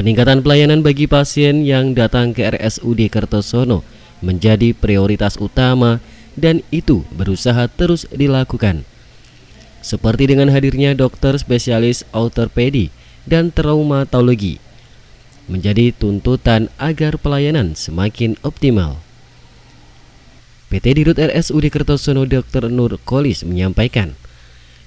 Peningkatan pelayanan bagi pasien yang datang ke RSUD Kertosono menjadi prioritas utama dan itu berusaha terus dilakukan. Seperti dengan hadirnya dokter spesialis ortopedi dan traumatologi, menjadi tuntutan agar pelayanan semakin optimal. PT Dirut RSUD Kertosono Dr. Nur Kolis menyampaikan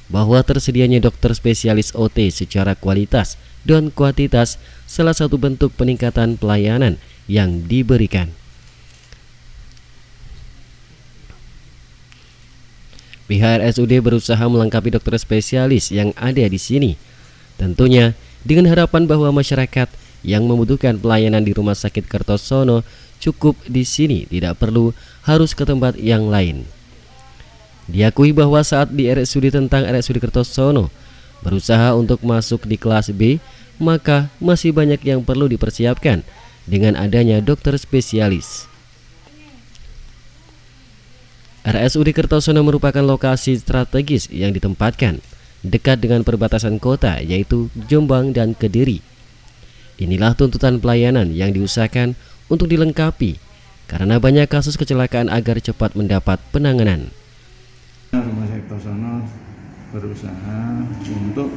bahwa tersedianya dokter spesialis OT secara kualitas dan kuantitas salah satu bentuk peningkatan pelayanan yang diberikan. Pihak RSUD berusaha melengkapi dokter spesialis yang ada di sini, tentunya dengan harapan bahwa masyarakat yang membutuhkan pelayanan di Rumah Sakit Kertosono cukup di sini, tidak perlu harus ke tempat yang lain. Diakui bahwa saat di RSUD tentang RSUD Kertosono berusaha untuk masuk di kelas B, maka masih banyak yang perlu dipersiapkan dengan adanya dokter spesialis. RSUD Kertosono merupakan lokasi strategis yang ditempatkan dekat dengan perbatasan kota, yaitu Jombang dan Kediri. Inilah tuntutan pelayanan yang diusahakan untuk dilengkapi karena banyak kasus kecelakaan agar cepat mendapat penanganan. Rumah Sakit Kertosono berusaha untuk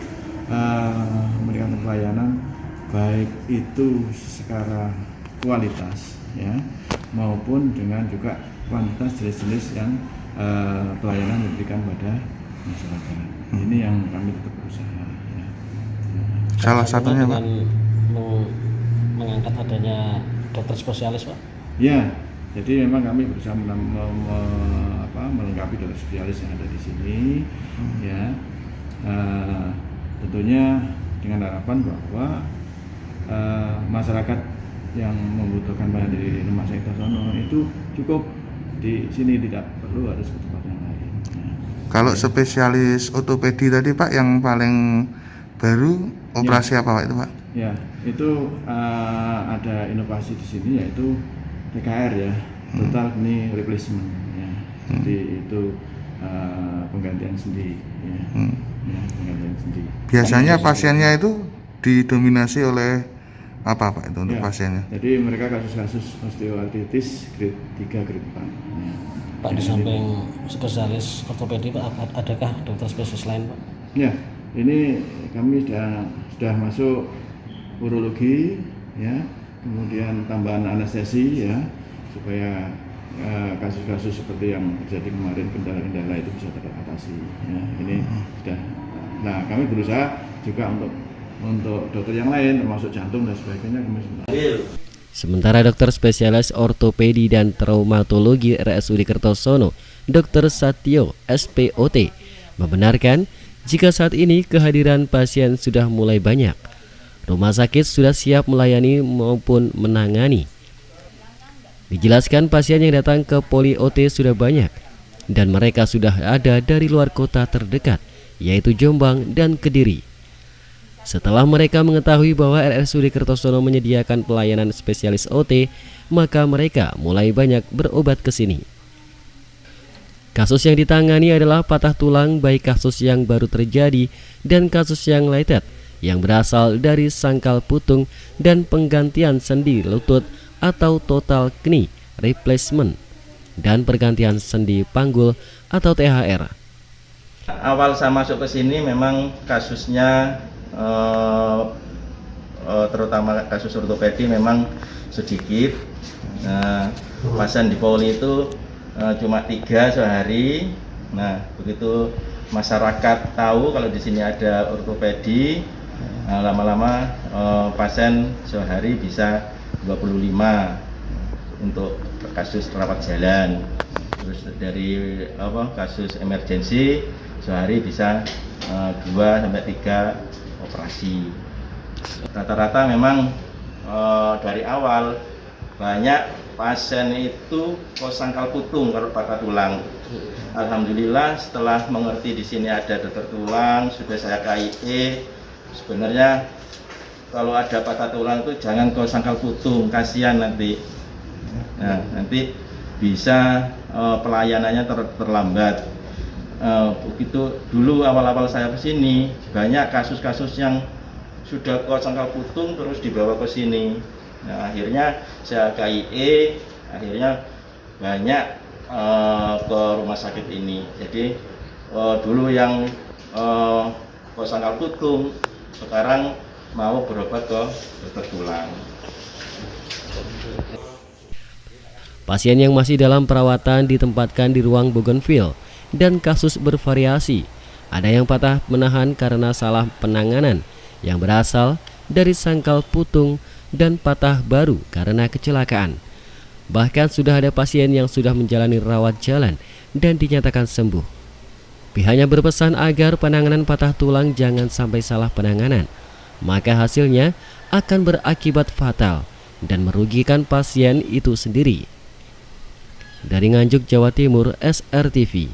memberikan pelayanan baik itu secara kualitas ya maupun dengan juga kuantitas jenis-jenis yang pelayanan diberikan pada masyarakat. Ini yang kami tetap berusaha ya. Salah satunya dengan mengangkat adanya dokter spesialis, Pak? Ya, jadi memang kami berusaha melengkapi dokter spesialis yang ada di sini ya. Tentunya dengan harapan bahwa masyarakat yang membutuhkan pelayanan di Rumah Sakit Kertosono itu cukup di sini, tidak perlu harus ke tempat yang lain. Ya. Kalau spesialis ortopedi tadi Pak, yang paling baru operasi apa Pak itu Pak? Ya, itu ada inovasi di sini yaitu TKR ya, total knee replacement ya. Jadi itu penggantian sendi ya. Ya, penggantian sendi. Biasanya pasiennya itu didominasi oleh apa Pak itu untuk ya, pasiennya? Jadi mereka kasus-kasus osteoartritis grade 3, grade 4 ya. Pak, di samping spesialis ortopedi Pak, adakah dokter spesialis lain Pak? Ya, ini kami sudah masuk urologi ya, kemudian tambahan anestesi ya, supaya kasus-kasus seperti yang terjadi kemarin, kendala-kendala itu bisa teratasi ya. Ini sudah. Nah, kami berusaha juga untuk dokter yang lain termasuk jantung dan sebagainya. Sementara dokter spesialis ortopedi dan traumatologi RSUD Kertosono, Dr. Satyo SPOT, membenarkan jika saat ini kehadiran pasien sudah mulai banyak. Rumah sakit sudah siap melayani maupun menangani. Dijelaskan pasien yang datang ke Poli OT sudah banyak dan mereka sudah ada dari luar kota terdekat, yaitu Jombang dan Kediri. Setelah mereka mengetahui bahwa RSUD Kertosono menyediakan pelayanan spesialis OT, maka mereka mulai banyak berobat ke sini. Kasus yang ditangani adalah patah tulang, baik kasus yang baru terjadi dan kasus yang lated yang berasal dari sangkal putung dan penggantian sendi lutut atau total knee replacement dan pergantian sendi panggul atau THR. Awal saya masuk ke sini memang kasusnya terutama kasus ortopedi memang sedikit. Pasien di Poli itu cuma 3 sehari. Nah, begitu masyarakat tahu kalau di sini ada ortopedi, lama-lama pasien sehari bisa 25 untuk kasus rawat jalan. Terus dari kasus emergensi sehari bisa 2 sampai 3 operasi. Rata-rata memang dari awal banyak pasien itu sangkal putung kalau patah tulang. Alhamdulillah setelah mengerti di sini ada dokter tulang, sudah saya KIE. Sebenarnya kalau ada patah tulang itu jangan ke sangkal putung, kasihan nanti. Nah, nanti bisa pelayanannya terlambat. Begitu dulu awal-awal saya kesini banyak kasus-kasus yang sudah ke sangkal putung terus dibawa ke sini. Nah, akhirnya saya KIE, akhirnya banyak ke rumah sakit ini. Jadi dulu yang ke sangkal putung, sekarang mau berobat ke dokter tulang. Pasien yang masih dalam perawatan ditempatkan di ruang bougainville dan kasus bervariasi. Ada yang patah menahan karena salah penanganan yang berasal dari sangkal putung dan patah baru karena kecelakaan. Bahkan sudah ada pasien yang sudah menjalani rawat jalan dan dinyatakan sembuh. Pihaknya berpesan agar penanganan patah tulang jangan sampai salah penanganan, maka hasilnya akan berakibat fatal dan merugikan pasien itu sendiri. Dari Nganjuk, Jawa Timur, SRTV.